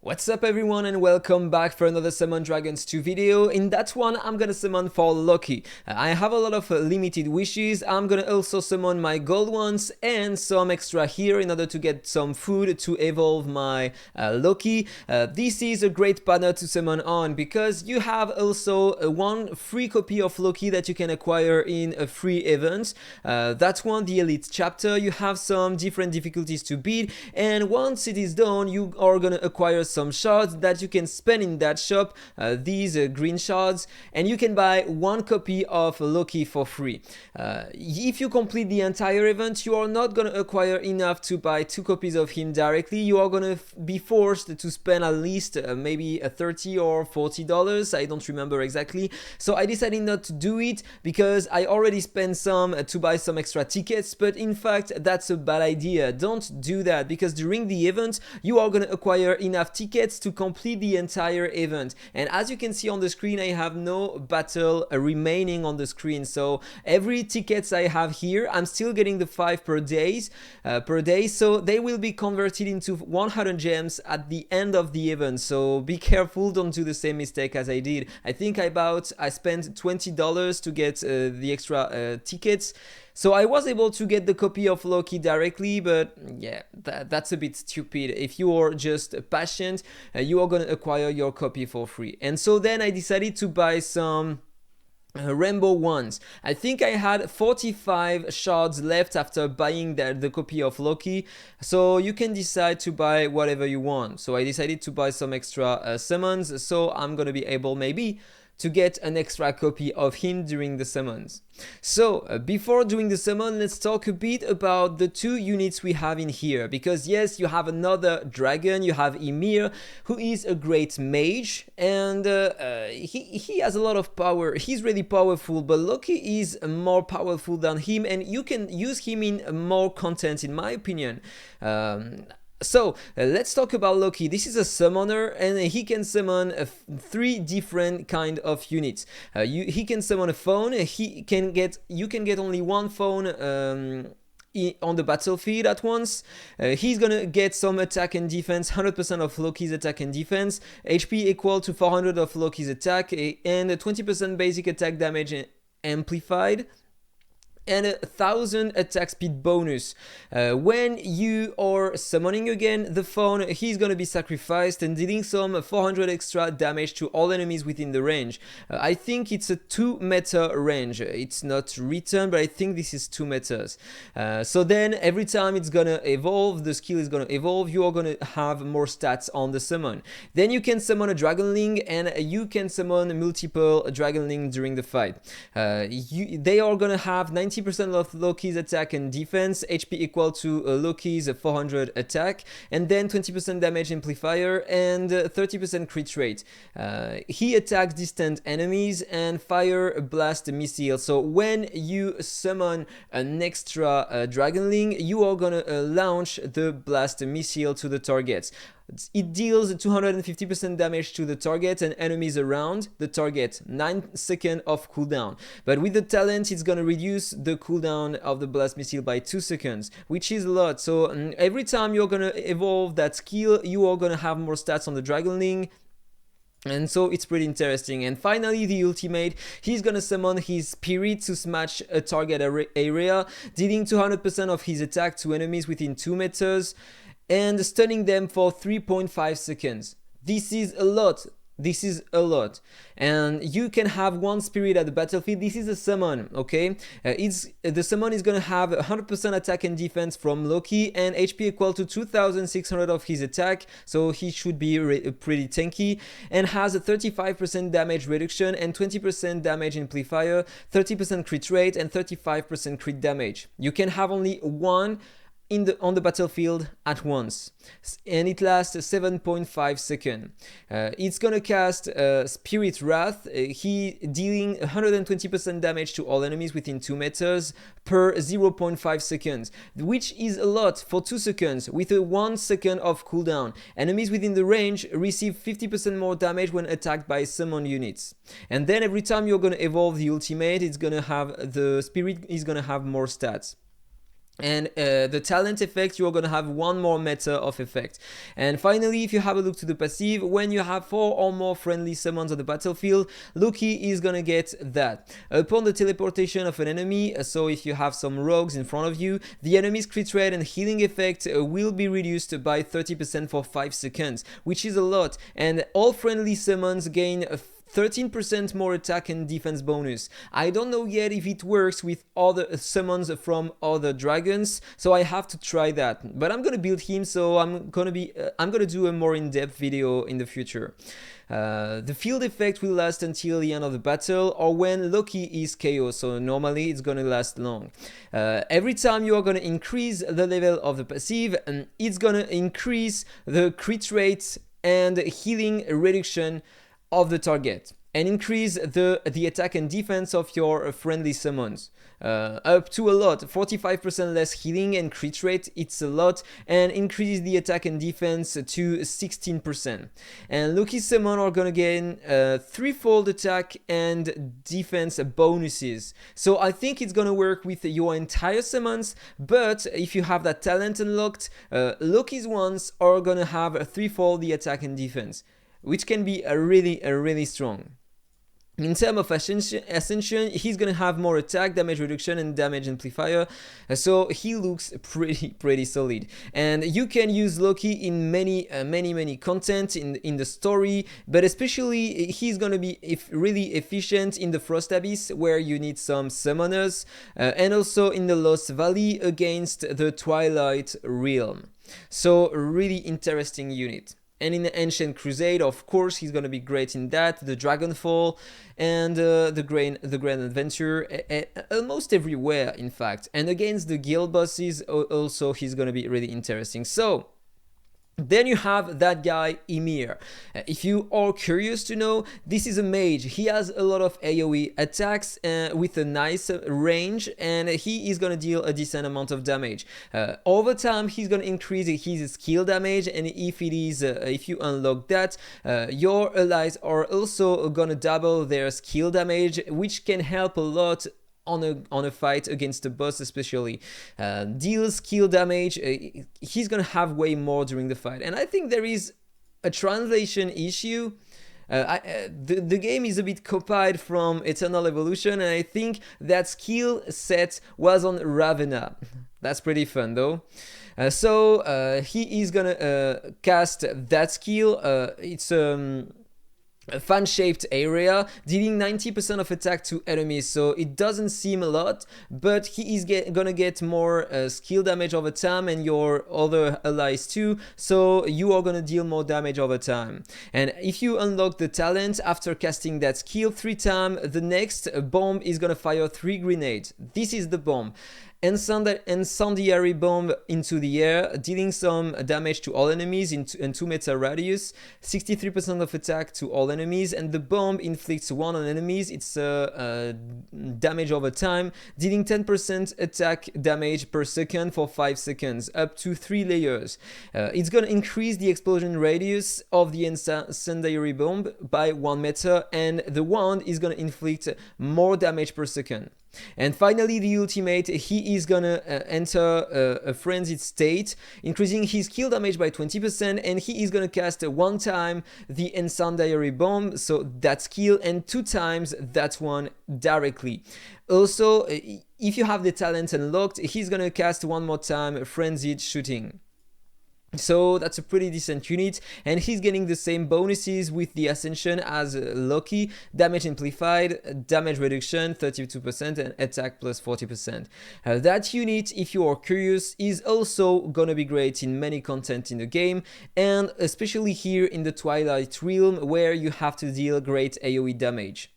What's up everyone and welcome back for another Summon Dragons 2 video. In that one I'm gonna summon for Loki. I have a lot of limited wishes. I'm gonna also summon my gold ones and some extra here in order to get some food to evolve my Loki. This is a great banner to summon on because you have also one free copy of Loki that you can acquire in a free event. That one, the Elite chapter, you have some different difficulties to beat, and once it is done you are gonna acquire some shards that you can spend in that shop, these green shards, and you can buy one copy of Loki for free. If you complete the entire event, you are not gonna acquire enough to buy 2 copies of him directly. You are gonna be forced to spend at least maybe $30 or $40, I don't remember exactly. So I decided not to do it because I already spent some to buy some extra tickets, but in fact that's a bad idea. Don't do that because during the event you are gonna acquire enough tickets to complete the entire event, and as you can see on the screen I have no battle remaining on the screen. So every tickets I have here, I'm still getting the 5 per day, so they will be converted into 100 gems at the end of the event. So be careful, don't do the same mistake as I did. I think I spent $20 to get the extra tickets. So I was able to get the copy of Loki directly, but yeah, that's a bit stupid. If you are just patient, you are gonna acquire your copy for free. And so then I decided to buy some rainbow ones. I think I had 45 shards left after buying the copy of Loki, so you can decide to buy whatever you want. So I decided to buy some extra summons, so I'm gonna be able maybe to get an extra copy of him during the summons. So before doing the summon, let's talk a bit about the 2 units we have in here, because yes, you have another dragon, you have Ymir, who is a great mage, and he has a lot of power. He's really powerful, but Loki is more powerful than him, and you can use him in more content in my opinion. So let's talk about Loki. This is a summoner and he can summon 3 different kind of units. He can summon a phone. You can get only one phone on the battlefield at once. He's gonna get some attack and defense, 100% of Loki's attack and defense, HP equal to 400 of Loki's attack, and 20% basic attack damage amplified, and 1000 attack speed bonus. When you are summoning again the phone, he's gonna be sacrificed and dealing some 400 extra damage to all enemies within the range. I think it's a 2 meta range. It's not written, but I think this is 2 metas. So then every time it's gonna evolve, the skill is gonna evolve, you are gonna have more stats on the summon. Then you can summon a dragonling, and you can summon multiple dragonling during the fight. They are gonna have 90% of Loki's attack and defense, HP equal to Loki's 400 attack, and then 20% damage amplifier and 30% crit rate. He attacks distant enemies and fire blast missile. So when you summon an extra dragonling, you are gonna launch the blast missile to the targets. It deals 250% damage to the target and enemies around the target, 9 seconds of cooldown. But with the talent, it's gonna reduce the cooldown of the blast missile by 2 seconds, which is a lot. So every time you're gonna evolve that skill, you are gonna have more stats on the dragonling. And so it's pretty interesting. And finally, the ultimate, he's gonna summon his spirit to smash a target area, dealing 200% of his attack to enemies within 2 meters and stunning them for 3.5 seconds. This is a lot. This is a lot. And you can have 1 spirit at the battlefield. This is a summon, okay? The summon is gonna have 100% attack and defense from Loki and HP equal to 2600 of his attack, so he should be pretty tanky, and has a 35% damage reduction and 20% damage amplifier, 30% crit rate and 35% crit damage. You can have only 1 on the battlefield at once, and it lasts 7.5 seconds. It's gonna cast Spirit Wrath. He dealing 120% damage to all enemies within 2 meters per 0.5 seconds, which is a lot for 2 seconds with a 1 second of cooldown. Enemies within the range receive 50% more damage when attacked by summon units. And then every time you're gonna evolve the ultimate, it's gonna have the spirit is gonna have more stats. And the talent effect, you're gonna have one more meta of effect. And finally, if you have a look to the passive, when you have 4 or more friendly summons on the battlefield, Loki is gonna get that. Upon the teleportation of an enemy, so if you have some rogues in front of you, the enemy's crit rate and healing effect will be reduced by 30% for 5 seconds, which is a lot. And all friendly summons gain 13% more attack and defense bonus. I don't know yet if it works with other summons from other dragons, so I have to try that. But I'm gonna build him, so I'm gonna do a more in-depth video in the future. The field effect will last until the end of the battle or when Loki is KO, so normally it's gonna last long. Every time you are gonna increase the level of the passive, it's gonna increase the crit rate and healing reduction of the target and increase the attack and defense of your friendly summons up to a lot. 45% less healing and crit rate, it's a lot, and increase the attack and defense to 16%. And Loki summon are gonna gain threefold attack and defense bonuses, so I think it's gonna work with your entire summons. But if you have that talent unlocked, Loki's ones are gonna have threefold the attack and defense, which can be really strong. In terms of Ascension, he's gonna have more attack, damage reduction, and damage amplifier, so he looks pretty solid. And you can use Loki in many content in the story, but especially he's gonna be really efficient in the Frost Abyss, where you need some summoners, and also in the Lost Valley against the Twilight Realm. So really interesting unit. And in the Ancient Crusade, of course, he's gonna be great in that, the Dragonfall, and the Grand Adventure, almost everywhere, in fact. And against the guild bosses, also, he's gonna be really interesting. So then you have that guy Ymir. If you are curious to know, this is a mage. He has a lot of AoE attacks with a nice range, and he is gonna deal a decent amount of damage. Over time, he's gonna increase his skill damage, and if you unlock that, your allies are also gonna double their skill damage, which can help a lot on a fight against a boss, especially. Deals skill damage, he's gonna have way more during the fight. And I think there is a translation issue. The game is a bit copied from Eternal Evolution, and I think that skill set was on Ravena. That's pretty fun though. So he is gonna cast that skill. It's a fan-shaped area, dealing 90% of attack to enemies, so it doesn't seem a lot, but he is gonna get more skill damage over time, and your other allies too, so you are gonna deal more damage over time. And if you unlock the talent after casting that skill 3 times, the next bomb is gonna fire 3 grenades. This is the bomb. Incendiary bomb into the air, dealing some damage to all enemies in 2 meter radius, 63% of attack to all enemies, and the bomb inflicts 1 on enemies. It's damage over time, dealing 10% attack damage per second for 5 seconds, up to 3 layers. It's gonna increase the explosion radius of the incendiary bomb by 1 meter, and the wand is gonna inflict more damage per second. And finally, the ultimate, he is gonna enter a frenzied state, increasing his kill damage by 20%, and he is gonna cast 1 time the incendiary bomb, so that skill, and 2 times that one directly. Also, if you have the talent unlocked, he's gonna cast 1 more time frenzied shooting. So that's a pretty decent unit, and he's getting the same bonuses with the Ascension as Loki: damage amplified, damage reduction 32%, and attack plus 40%. That unit, if you are curious, is also gonna be great in many content in the game, and especially here in the Twilight Realm, where you have to deal great AoE damage.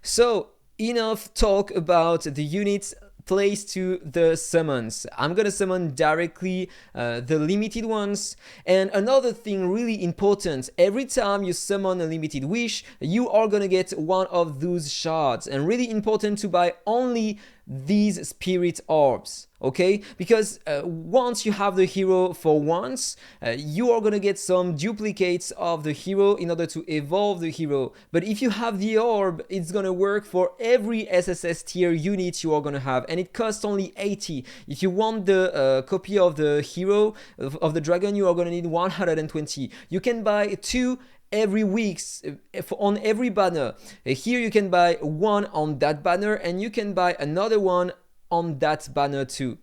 So enough talk about the units. Place to the summons. I'm gonna summon directly the limited ones. And another thing really important, every time you summon a limited wish, you are gonna get one of those shards, and really important to buy only these spirit orbs, okay? Because once you have the hero for once, you are gonna get some duplicates of the hero in order to evolve the hero. But if you have the orb, it's gonna work for every SSS tier unit you are gonna have, and it costs only 80. If you want the copy of the hero of the dragon, you are gonna need 120. You can buy 2 every weeks on every banner. Here you can buy 1 on that banner, and you can buy another one on that banner too.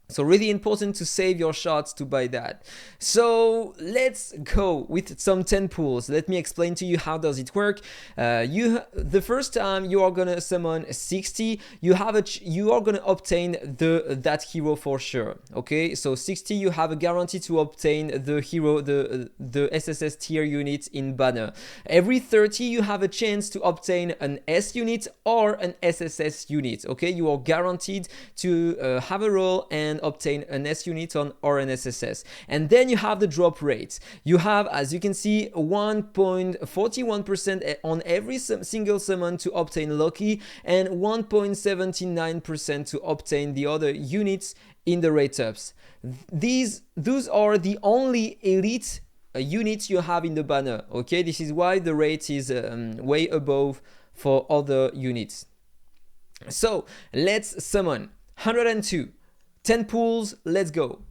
So really important to save your shots to buy that. So let's go with some 10 pools. Let me explain to you how does it work. The first time you are gonna summon 60, you are gonna obtain that hero for sure. Okay, so 60 you have a guarantee to obtain the hero, the SSS tier unit in banner. Every 30 you have a chance to obtain an S unit or an SSS unit. Okay, you are guaranteed to have a roll and obtain an S unit on or an SSS. And then you have the drop rate. You have, as you can see, 1.41% on every single summon to obtain Loki, and 1.79% to obtain the other units in the rate ups. Those are the only elite units you have in the banner. Okay, this is why the rate is way above for other units. So let's summon 102. 10 pools, let's go.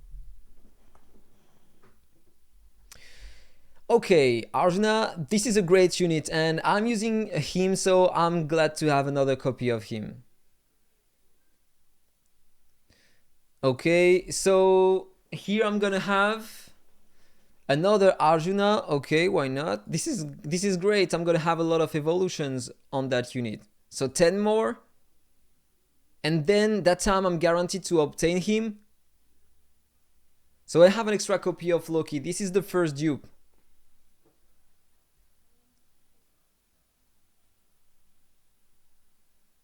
Okay, Arjuna, this is a great unit and I'm using him, so I'm glad to have another copy of him. Okay, so here I'm gonna have another Arjuna. Okay, why not? This is great. I'm gonna have a lot of evolutions on that unit. So 10 more. And then that time I'm guaranteed to obtain him. So I have an extra copy of Loki. This is the first dupe.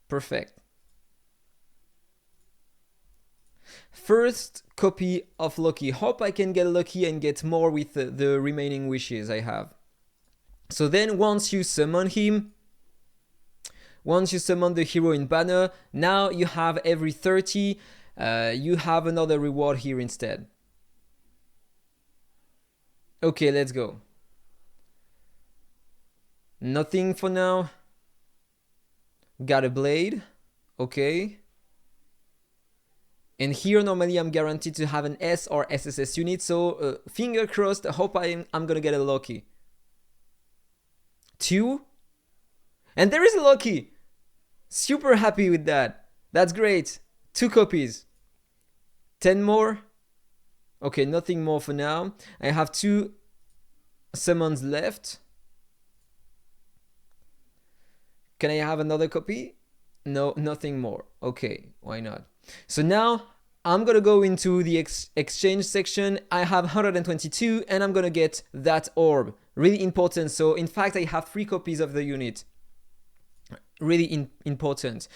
Perfect. First copy of Loki. Hope I can get lucky and get more with the remaining wishes I have. So then once you summon him, once you summon the hero in banner, now you have every 30, you have another reward here instead. Okay, let's go. Nothing for now. Got a blade. Okay. And here normally I'm guaranteed to have an S or SSS unit, so finger crossed, I hope I'm gonna get a Loki. 2. And there is a Loki! Super happy with that. That's great. 2 copies. 10 more. Okay, nothing more for now. I have 2 summons left. Can I have another copy? No, nothing more. Okay, why not? So now I'm gonna go into the exchange section. I have 122 and I'm gonna get that orb. Really important. So in fact, I have 3 copies of the unit. Really important.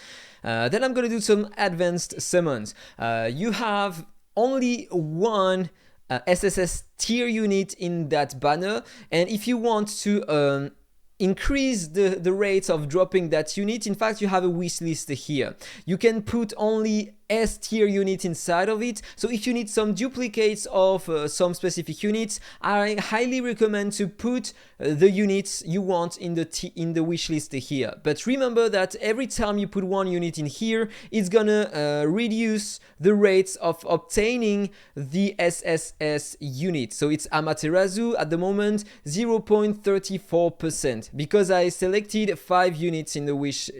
Then I'm gonna do some advanced summons. You have only 1 SSS tier unit in that banner, and if you want to increase the rate of dropping that unit, in fact you have a wish list here. You can put only S tier unit inside of it, so if you need some duplicates of some specific units, I highly recommend to put the units you want in the wish list here. But remember that every time you put 1 unit in here, it's gonna reduce the rates of obtaining the SSS unit. So it's Amaterasu at the moment 0.34%, because I selected 5 units in the wish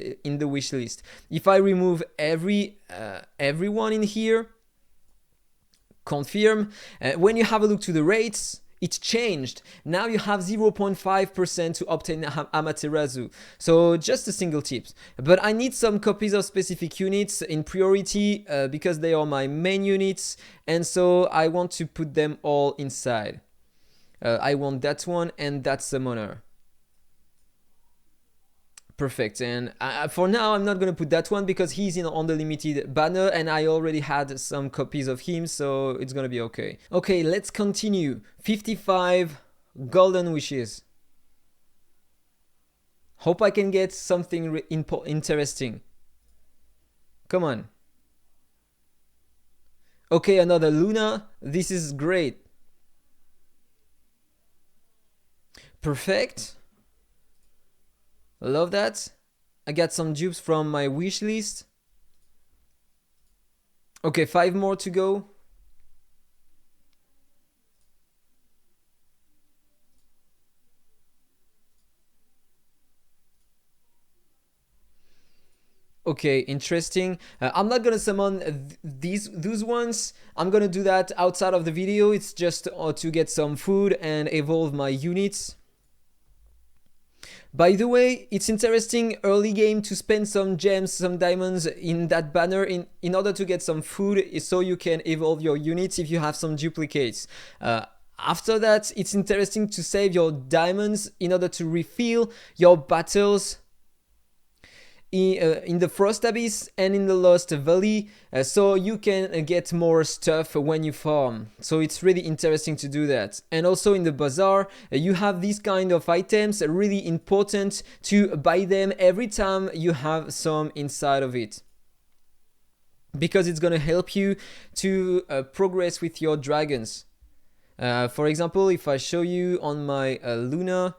list. If I remove everyone in here, confirm, when you have a look to the rates, it changed. Now you have 0.5% to obtain Amaterasu. So just a single tip. But I need some copies of specific units in priority because they are my main units, and so I want to put them all inside. I want that one and that summoner. Perfect. And for now I'm not gonna put that one because he's on the limited banner and I already had some copies of him, so it's gonna be okay. Okay, let's continue. 55 golden wishes. Hope I can get something interesting. Come on. Okay, another Luna. This is great. Perfect. Love that. I got some dupes from my wish list. Okay, 5 more to go. Okay, interesting. I'm not gonna summon those ones. I'm gonna do that outside of the video. It's just to get some food and evolve my units. By the way, it's interesting early game to spend some gems, some diamonds in that banner in order to get some food so you can evolve your units if you have some duplicates. After that, it's interesting to save your diamonds in order to refill your battles in the Frost Abyss and in the Lost Valley, so you can get more stuff when you farm. So it's really interesting to do that. And also in the Bazaar, you have these kind of items, really important to buy them every time you have some inside of it, because it's gonna help you to progress with your dragons. For example, if I show you on my Luna,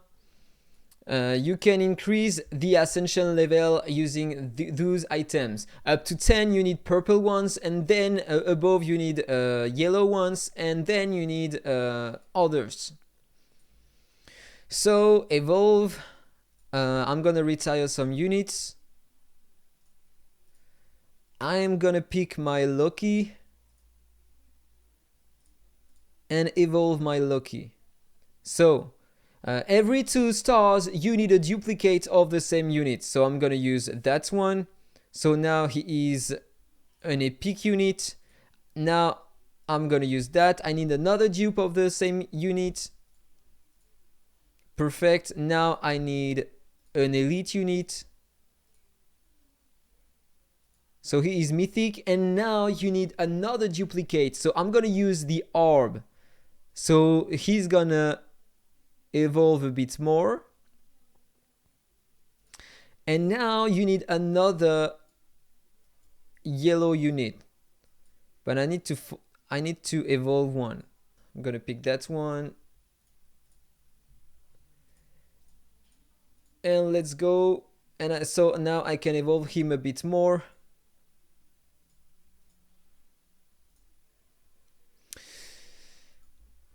you can increase the ascension level using those items. Up to 10 you need purple ones, and then above you need yellow ones, and then you need others. So evolve. I'm gonna retire some units. I'm gonna pick my Loki and evolve my Loki. So every 2 stars you need a duplicate of the same unit, so I'm gonna use that one. So now he is an epic unit. Now I'm gonna use that. I need another dupe of the same unit. Perfect. Now I need an elite unit, so he is mythic. And now you need another duplicate, so I'm gonna use the orb, so he's gonna evolve a bit more. And now you need another yellow unit, but I need to evolve one. I'm gonna pick that one, and let's go. And so now I can evolve him a bit more.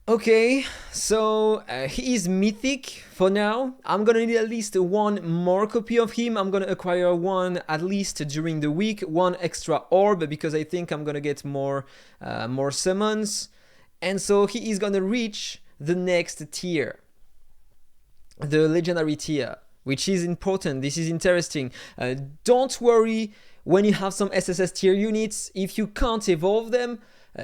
Okay, so he is mythic for now. I'm gonna need at least 1 more copy of him. I'm gonna acquire 1 at least during the week, 1 extra orb, because I think I'm gonna get more summons. And so he is gonna reach the next tier, the legendary tier, which is important. This is interesting. Don't worry when you have some SSS tier units. If you can't evolve them,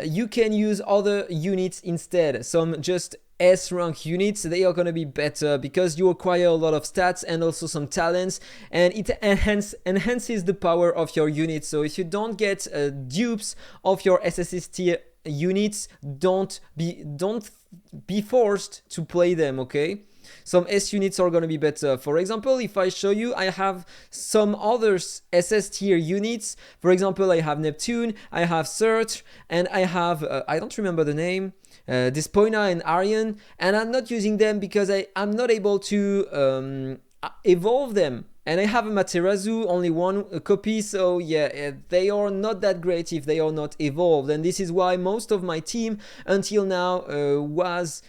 you can use other units instead. Some just S rank units, they are gonna be better because you acquire a lot of stats and also some talents, and it enhances the power of your units. So if you don't get dupes of your SSS tier units, don't be forced to play them, okay? Some S units are gonna be better. For example, if I show you, I have some other SS tier units. For example, I have Neptune, I have Search, and I have, I don't remember the name, Despoina and Arian, and I'm not using them because I'm not able to evolve them. And I have a Materazu, only 1 copy, so yeah, they are not that great if they are not evolved. And this is why most of my team until now was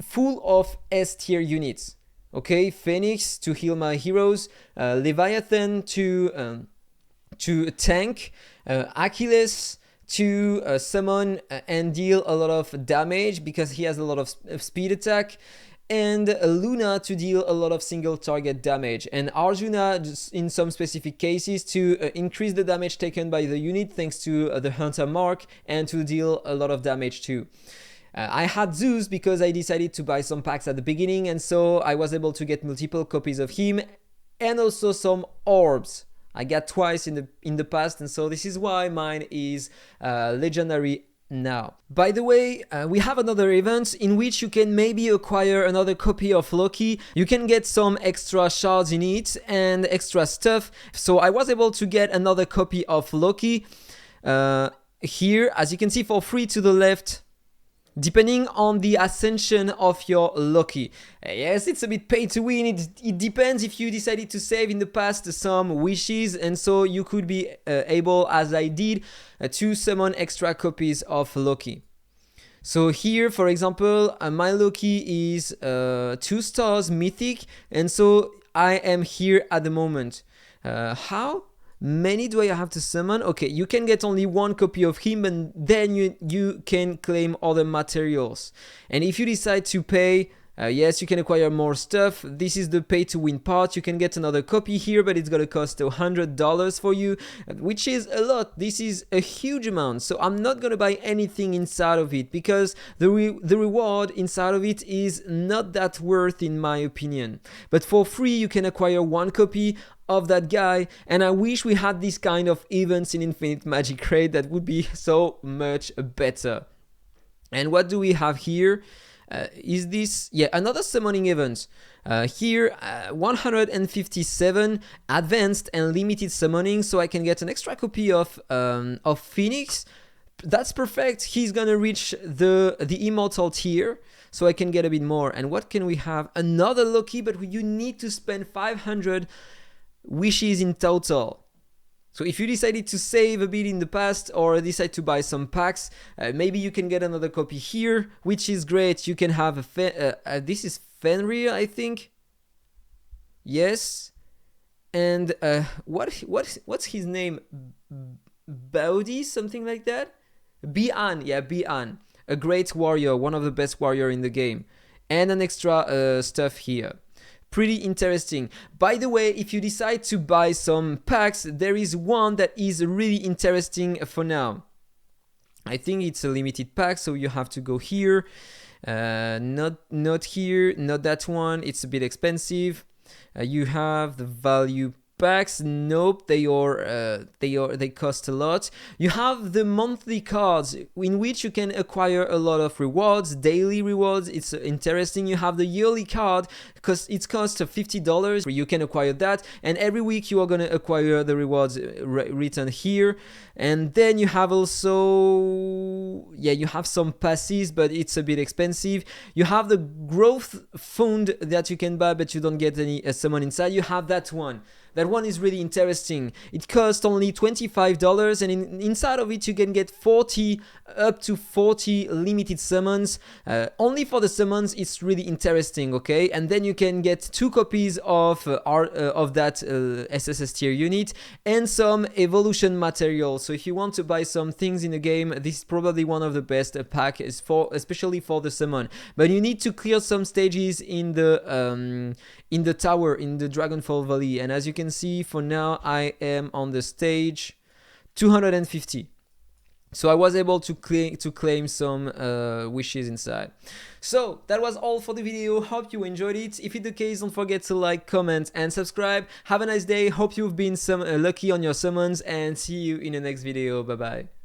full of S tier units. Okay, Phoenix to heal my heroes, Leviathan to tank, Achilles to summon and deal a lot of damage because he has a lot of speed attack, and Luna to deal a lot of single target damage, and Arjuna in some specific cases to increase the damage taken by the unit thanks to the Hunter mark and to deal a lot of damage too. I had Zeus because I decided to buy some packs at the beginning, and so I was able to get multiple copies of him, and also some orbs. I got twice in the past, and so this is why mine is legendary now. By the way, we have another event in which you can maybe acquire another copy of Loki. You can get some extra shards in it and extra stuff. So I was able to get another copy of Loki here, as you can see, for free to the left, depending on the ascension of your Loki. Yes, it's a bit pay to win. It depends if you decided to save in the past some wishes, and so you could be able, as I did, to summon extra copies of Loki. So here, for example, my Loki is 2 stars mythic, and so I am here at the moment. How many do I have to summon? Okay, you can get only 1 copy of him, and then you can claim other materials. And if you decide to pay, yes, you can acquire more stuff. This is the pay to win part. You can get another copy here, but it's gonna cost $100 for you, which is a lot. This is a huge amount, so I'm not gonna buy anything inside of it because the reward inside of it is not that worth, in my opinion. But for free, you can acquire 1 copy of that guy, and I wish we had this kind of events in Infinite Magic Raid. That would be so much better. And what do we have here? Is this, yeah, another summoning event. Here, 157 advanced and limited summoning, so I can get an extra copy of Phoenix. That's perfect. He's gonna reach the immortal tier, so I can get a bit more. And what can we have? Another Loki, but you need to spend 500 wishes in total. So if you decided to save a bit in the past or decide to buy some packs, maybe you can get another copy here, which is great. You can have a this is Fenrir, I think. Yes. And what's his name? Baudi, something like that? Bian, yeah, Bian. A great warrior, one of the best warrior in the game. And an extra stuff here. Pretty interesting. By the way, if you decide to buy some packs, there is one that is really interesting for now. I think it's a limited pack, so you have to go here. Not here, not that one. It's a bit expensive. You have the value packs. Nope, they cost a lot. You have the monthly cards in which you can acquire a lot of rewards, daily rewards. It's interesting. You have the yearly card because it costs $50. You can acquire that, and every week you are gonna acquire the rewards written here. And then you have also, yeah, you have some passes, but it's a bit expensive. You have the growth fund that you can buy, but you don't get any summon inside. You have that one. That one is really interesting. It costs only $25, and inside of it you can get up to 40 limited summons. Only for the summons, it's really interesting, okay? And then you can get 2 copies of that SSS tier unit and some evolution material. So if you want to buy some things in the game, this is probably one of the best packs, especially for the summon. But you need to clear some stages in the tower, in the Dragonfall Valley, and as you can see, for now I am on the stage 250. So I was able to claim some wishes inside. So that was all for the video. Hope you enjoyed it. If it's the case, don't forget to like, comment and subscribe. Have a nice day. Hope you've been lucky on your summons, and see you in the next video. Bye bye.